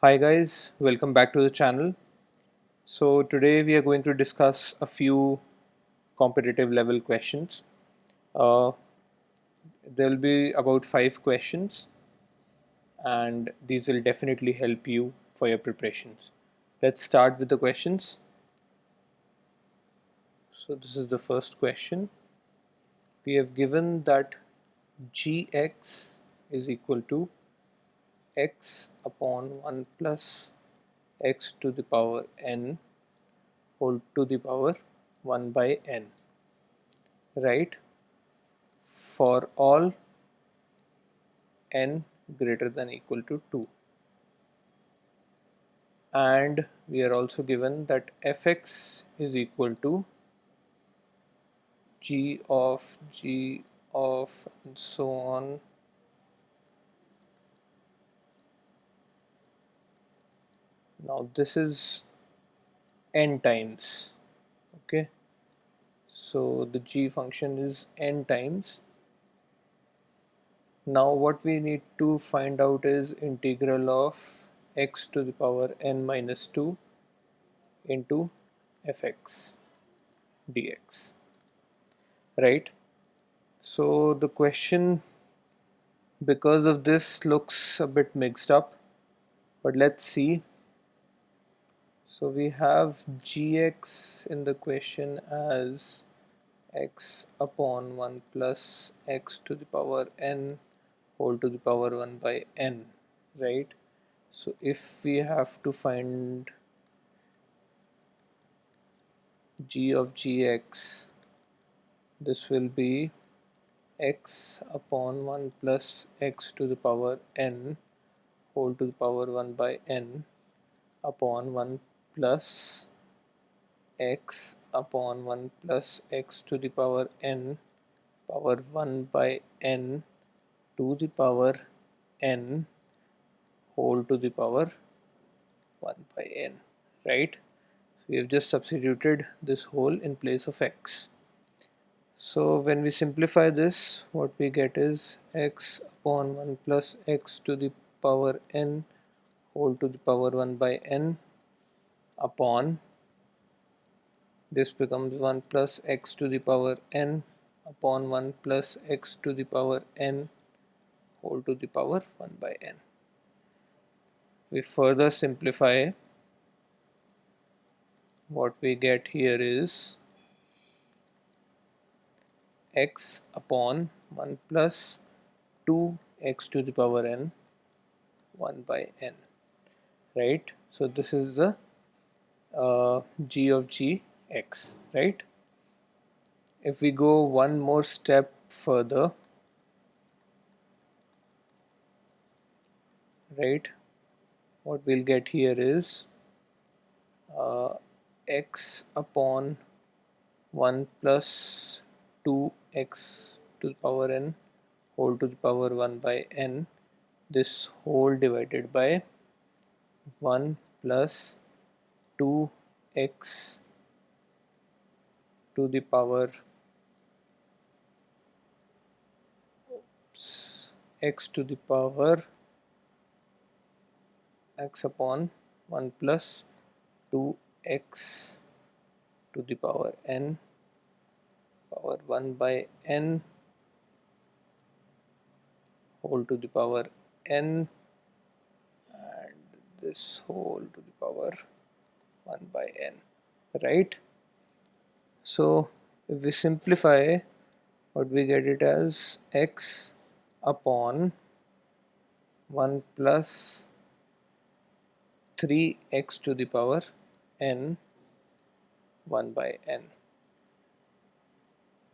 Hi guys, welcome back to the channel. So today we are going to discuss a few competitive level questions. Uh, there will be about 5 questions and these will definitely help you for your preparations. Let's start with the questions. So this is the first question. We have given that gx is equal to x upon 1 plus x to the power n whole to the power 1 by n, right? For all n greater than equal to 2, and we are also given that fx is equal to g of and so on. Now this is n times, okay, so the g function is n times. Now what we need to find out is integral of x to the power n minus 2 into fx dx, right? So the question because of this looks a bit mixed up, but let's see. So we have gx in the question as x upon 1 plus x to the power n whole to the power 1 by n, right? So if we have to find g of gx, this will be x upon 1 plus x to the power n whole to the power 1 by n upon 1 plus x upon 1 plus x to the power n power 1 by n to the power n whole to the power 1 by n, right? So we have just substituted this whole in place of x. So when we simplify this, what we get is x upon 1 plus x to the power n whole to the power 1 by n upon, this becomes 1 plus x to the power n upon 1 plus x to the power n whole to the power 1 by n. We further simplify, what we get here is x upon 1 plus 2x to the power n 1 by n, right? So this is the g of gx, right? If we go one more step further, right, what we'll get here is uh, x upon 1 plus 2x to the power n whole to the power 1 by n, this whole divided by 1 plus 2x to the power x to the power x upon 1 plus 2x to the power n power 1 by n whole to the power n, and this whole to the power 1 by n, right? So if we simplify, what we get it as x upon 1 plus 3x to the power n 1 by n,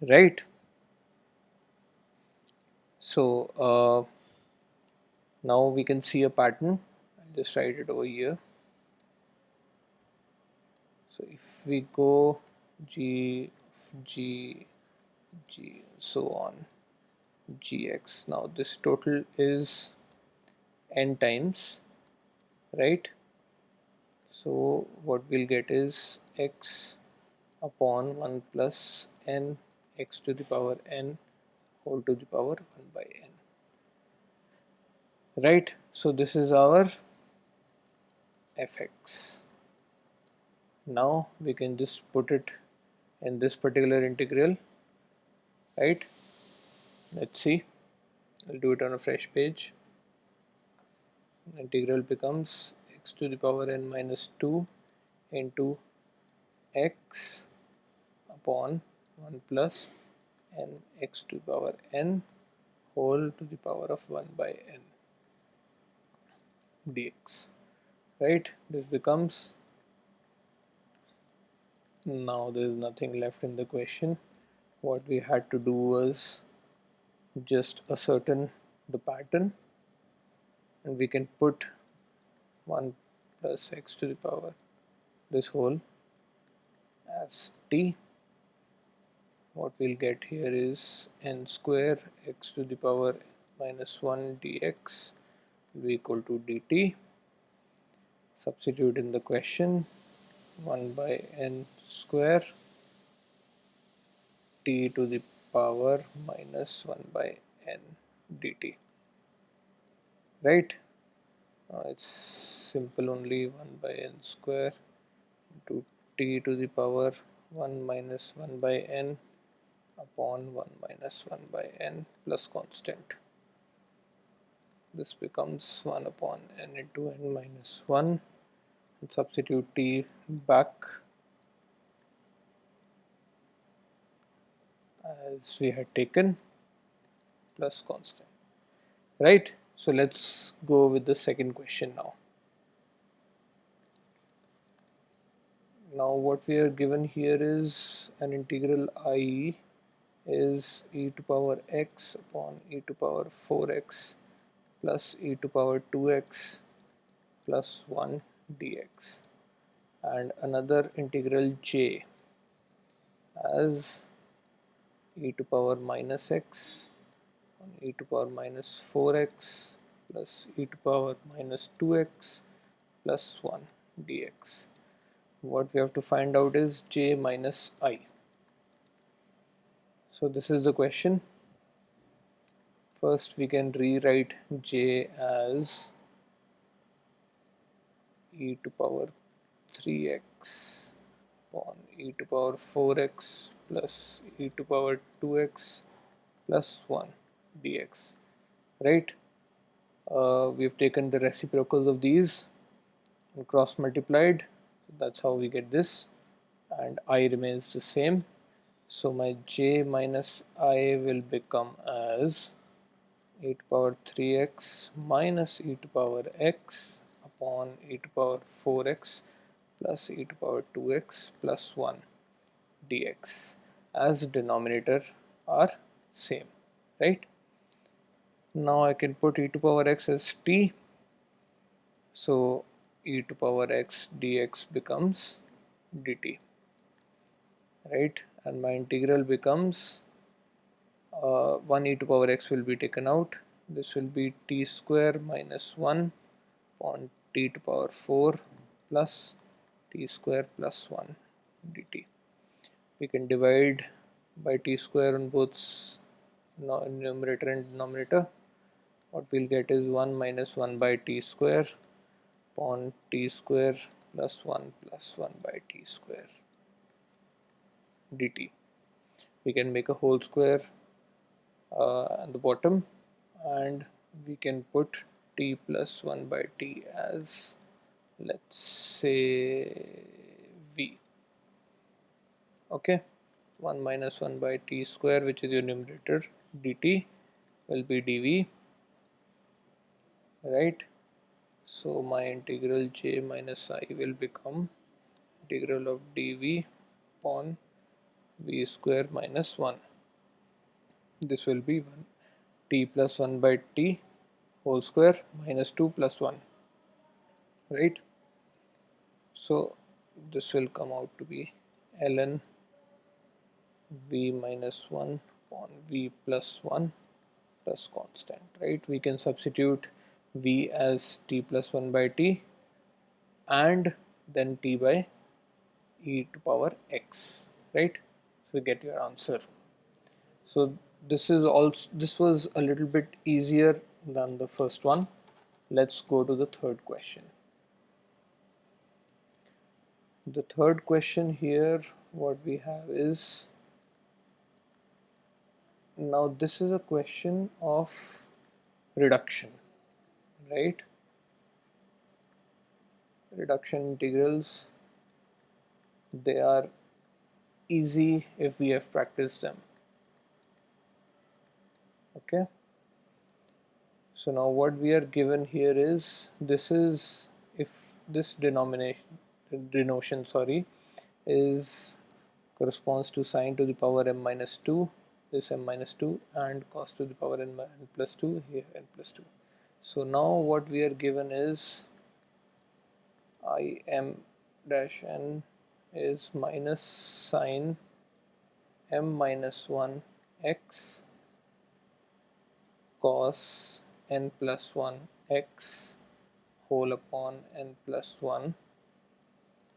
right? So now we can see a pattern. I'll just write it over here. So if we go g g g so on gx, now this total is n times, right? So what we'll get is x upon 1 plus n x to the power n whole to the power 1 by n, right? So this is our fx. Now we can just put it in this particular integral, right? Let's see. I'll do it on a fresh page. Integral becomes x to the power n minus 2 into x upon 1 plus n x to the power n whole to the power of 1 by n dx, right? This becomes, now there is nothing left in the question. What we had to do was just ascertain the pattern, and we can put 1 plus x to the power this whole as t. What we'll get here is n square x to the power minus 1 dx will be equal to dt. Substitute in the question 1 by n square t to the power minus 1 by n dt, right? It's simple, only 1 by n square into t to the power 1 minus 1 by n upon 1 minus 1 by n plus constant. This becomes 1 upon n into n minus 1, and substitute t back as we had taken plus constant, right? So let's go with the second question now. Now what we are given here is an integral I is e to power x upon e to power 4x plus e to power 2x plus 1 dx, and another integral j as e to power minus x on e to power minus 4x plus e to power minus 2x plus 1 dx. What we have to find out is j minus I. So this is the question. First we can rewrite j as e to power 3x upon e to power 4x plus e to power 2x plus 1 dx, right? We've taken the reciprocals of these and cross multiplied. That's how we get this, and I remains the same. So my j minus I will become as e to power 3x minus e to power x upon e to power 4x plus e to power 2x plus 1 dx, as denominator are same, right? Now I can put e to power x as t, so e to power x dx becomes dt, right? And my integral becomes 1 e to power x will be taken out. This will be t square minus 1 upon t to power 4 plus t square plus 1 dt. We can divide by t square on both numerator and denominator. What we'll get is 1 minus 1 by t square upon t square plus 1 by t square dt. We can make a whole square at the bottom, and we can put t plus 1 by t as, let's say, v. Okay, 1 minus 1 by t square, which is your numerator, dt will be dv, right? So my integral j minus I will become integral of dv upon v square minus 1. This will be 1 t plus 1 by t whole square minus 2 plus 1, right? So this will come out to be ln v minus 1 upon v plus 1 plus constant, right? We can substitute v as t plus 1 by t and then t by e to power x, right? So get your answer. So this was a little bit easier than the first one. Let's go to the third question. The third question here, what we have is, now this is a question of reduction, right? Reduction integrals, they are easy if we have practiced them. Okay, so now what we are given here is, this is, if this denotion is corresponds to sine to the power m minus 2, this m minus 2, and cos to the power n plus 2, here n plus 2. So now what we are given is I m dash n is minus sine m minus 1 x cos n plus 1 x whole upon n plus 1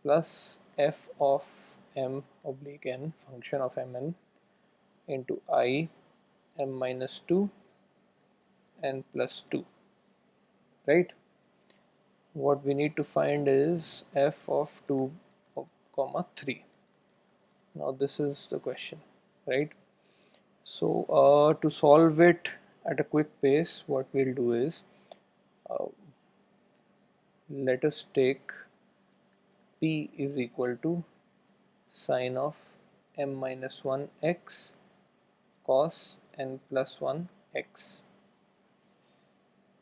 plus f of m oblique n, function of mn, into I m minus 2 n plus 2, right? What we need to find is f of 2 comma 3. Now this is the question, right? So to solve it at a quick pace, what we'll do is, uh, let us take p is equal to sine of m minus 1 x cos n plus 1 x,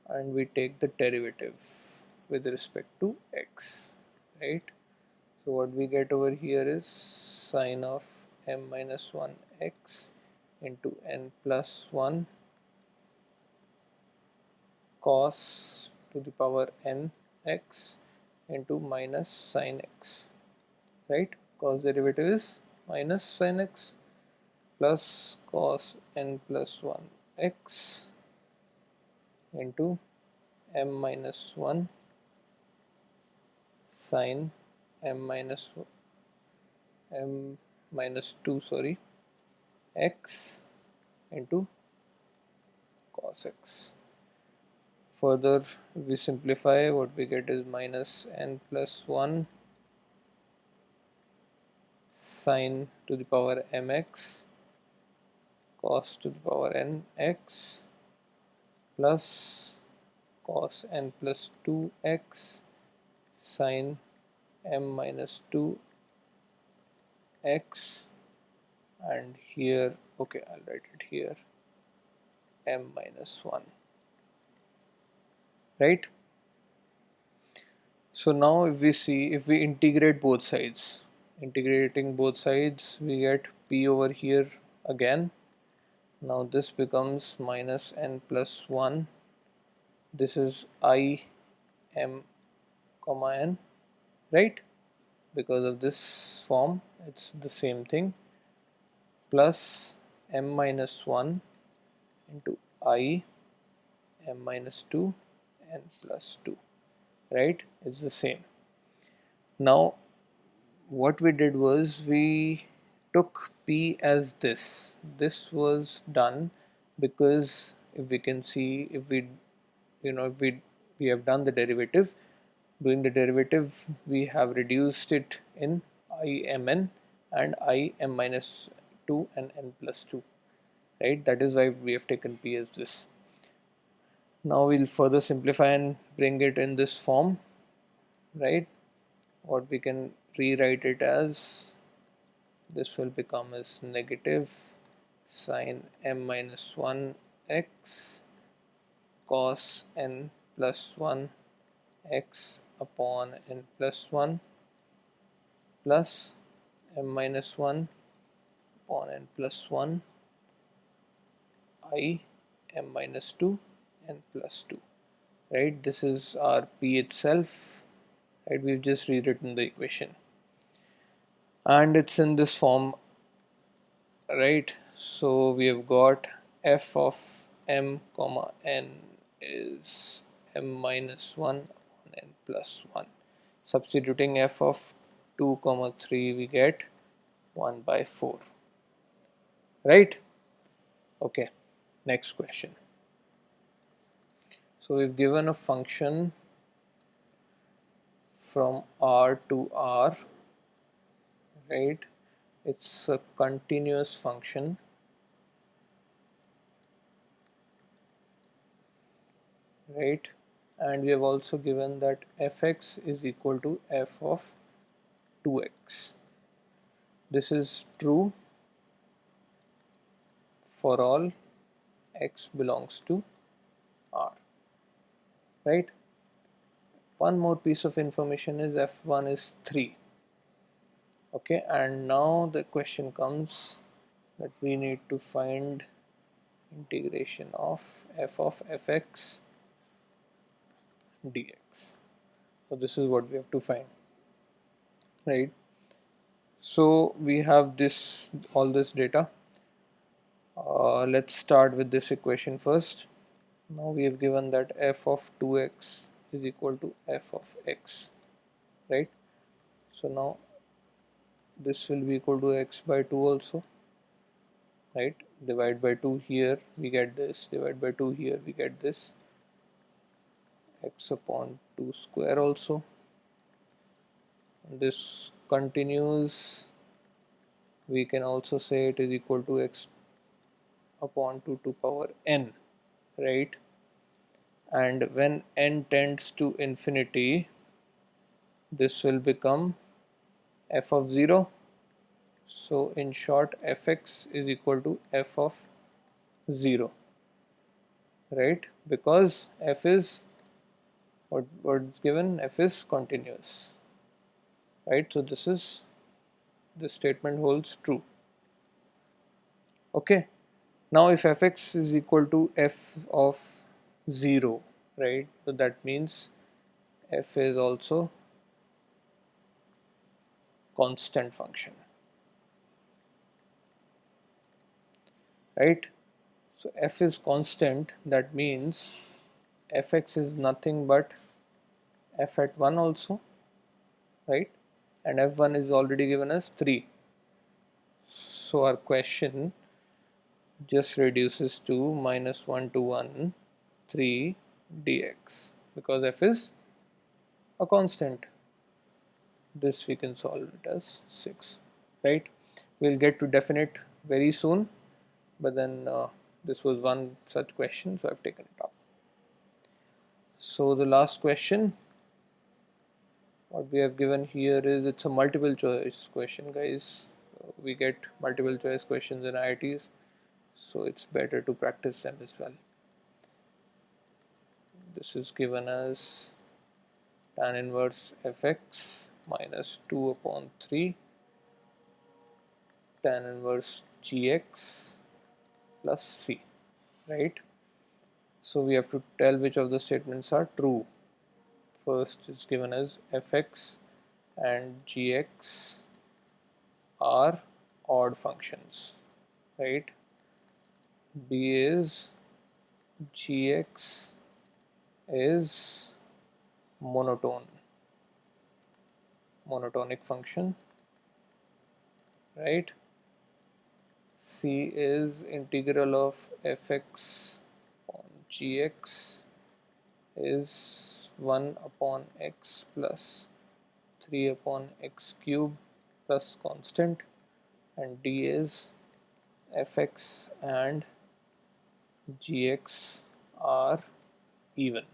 and we take the derivative with respect to x, right? So what we get over here is sine of m minus 1 x into n plus 1 cos to the power n x into minus sine x, right? Cos derivative is minus sine x plus cos n plus 1 x into m minus 1 sine m minus m minus 2 x into cos x. Further we simplify, what we get is minus n plus 1 sine to the power mx cos to the power n x plus cos n plus 2x sine m minus 2 x, and here, okay, I'll write it here, m minus 1, right? So now if we see, if we integrate both sides, integrating both sides, we get p over here again. Now this becomes minus n plus 1, this is I m comma n, right? Because of this form, it's the same thing, plus m minus 1 into I m minus 2 n plus 2, right? It's the same. Now what we did was, we took p as this was done because, if we can see, if we, if we have done the derivative, doing the derivative we have reduced it in imn and im minus 2 and n plus 2, right? That is why we have taken p as this. Now we'll further simplify and bring it in this form, right? What we can rewrite it as, this will become as negative sine m minus 1 x cos n plus 1 x upon n plus 1 plus m minus 1 upon n plus 1 I m minus 2 n plus 2, right? This is our p itself, right? We've just rewritten the equation and it's in this form, right? So we have got f of m comma n is m minus 1 upon n plus 1. Substituting f of 2 comma 3, we get 1 by 4, right? Okay, next question. So we've given a function from R to R right? It's a continuous function, right? And we have also given that fx is equal to f of 2x. This is true for all x belongs to R, right? One more piece of information is f1 is 3. Okay, and now the question comes that we need to find integration of f of fx dx. So this is what we have to find, right? So we have this, all this data. Let's start with this equation first. Now we have given that f of 2x is equal to f of x, right? So now this will be equal to x by 2 also, right? Divide by 2 here, we get this. Divide by 2 here, we get this. X upon 2 square also. This continues. We can also say it is equal to x upon 2 to power n, right? And when n tends to infinity, this will become f of 0. So in short, fx is equal to f of 0, right? Because f is what's given, f is continuous, right? So this statement holds true. Okay, now if fx is equal to f of 0, right, so that means f is also constant function, right? So f is constant, that means fx is nothing but f at 1 also, right? And f1 is already given as 3. So our question just reduces to minus 1 to 1 3 dx, because f is a constant. This we can solve it as 6, right? We'll get to definite very soon, but then this was one such question, so I've taken it up. So the last question, what we have given here is, it's a multiple choice question, guys. We get multiple choice questions in IITs, so it's better to practice them as well. This is given as tan inverse fx minus 2 upon 3 tan inverse gx plus c, right? So we have to tell which of the statements are true. First is given as fx and gx are odd functions, right? B is gx is monotonic function, right? C is integral of fx upon gx is 1 upon x plus 3 upon x cube plus constant, and D is fx and gx are even.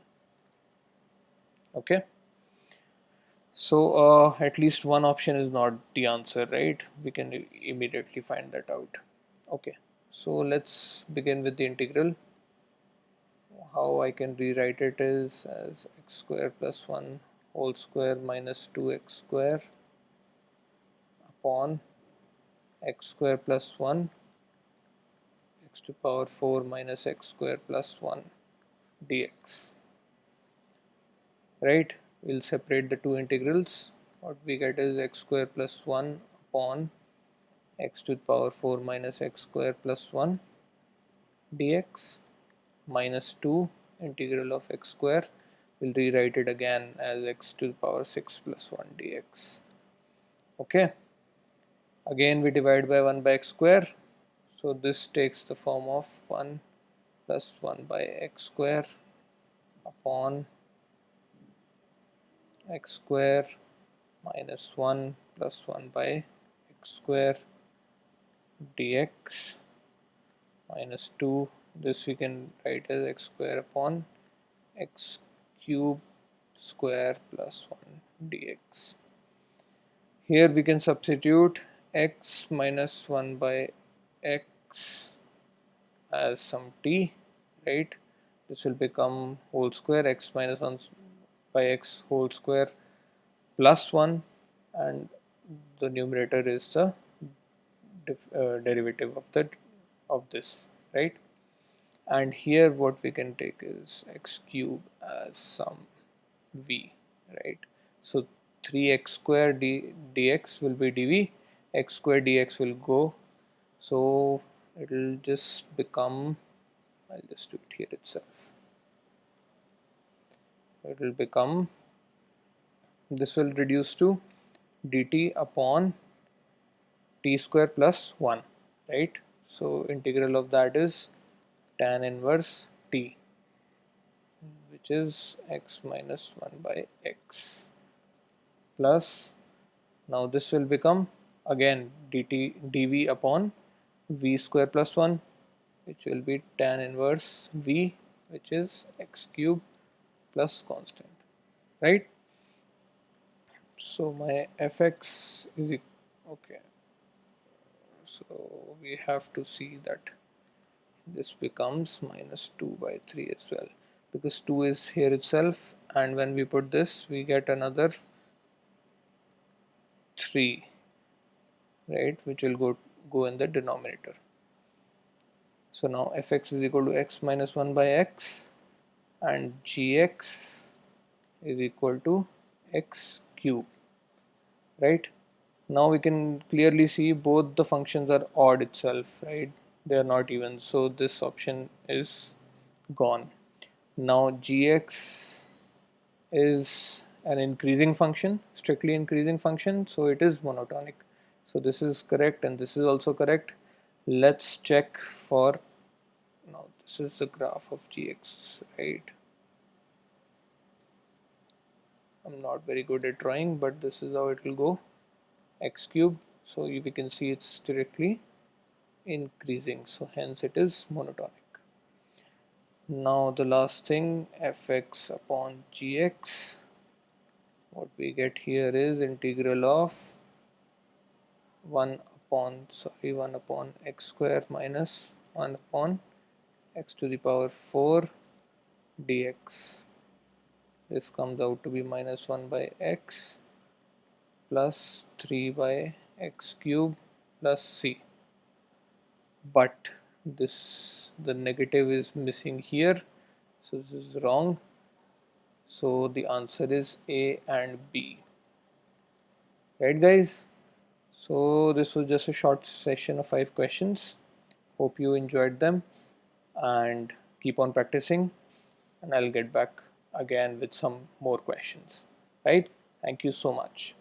Okay, so at least one option is not the answer, right? We can immediately find that out. Okay, so let's begin with the integral. How I can rewrite it is as x square plus 1 whole square minus 2x square upon x square plus 1 x to the power 4 minus x square plus 1 dx, right? We'll separate the two integrals. What we get is x square plus 1 upon x to the power 4 minus x square plus 1 dx minus 2 integral of x square. We'll rewrite it again as x to the power 6 plus 1 dx. Okay, again we divide by 1 by x square, so this takes the form of 1 plus 1 by x square upon x square minus 1 plus 1 by square dx minus 2. This we can write as x square upon x cube square plus 1 dx. Here we can substitute x minus 1 by x as some t, right? This will become whole square x minus 1 by x whole square plus 1, and the numerator is the derivative of this, right? And here what we can take is x cube as some v, right? So 3x square dx will be dv, x square dx will go, so it will just become, I'll just do it here itself, it will become, this will reduce to dt upon t square plus 1, right? So integral of that is tan inverse t, which is x minus 1 by x, plus, now this will become again dt dv upon v square plus 1, which will be tan inverse v, which is x cube plus constant, right? So my fx is okay, so we have to see that this becomes minus 2 by 3 as well, because 2 is here itself, and when we put this we get another 3, right, which will go in the denominator. So now fx is equal to x minus 1 by x, and gx is equal to x cube, right? Now we can clearly see both the functions are odd itself, right? They are not even, so this option is gone. Now gx is an increasing function, strictly increasing function, so it is monotonic. So this is correct and this is also correct. Let's check for, now this is the graph of gx, right? I'm not very good at drawing, but this is how it will go, x cube. So we can see it's directly increasing, so hence it is monotonic. Now the last thing, fx upon gx, what we get here is integral of 1 upon x square minus 1 upon x to the power 4 dx. This comes out to be minus 1 by x plus 3 by x cube plus c, but the negative is missing here, so this is wrong. So the answer is A and B, right guys? So this was just a short session of 5 questions. Hope you enjoyed them, and keep on practicing, and I'll get back again with some more questions, right? Thank you so much.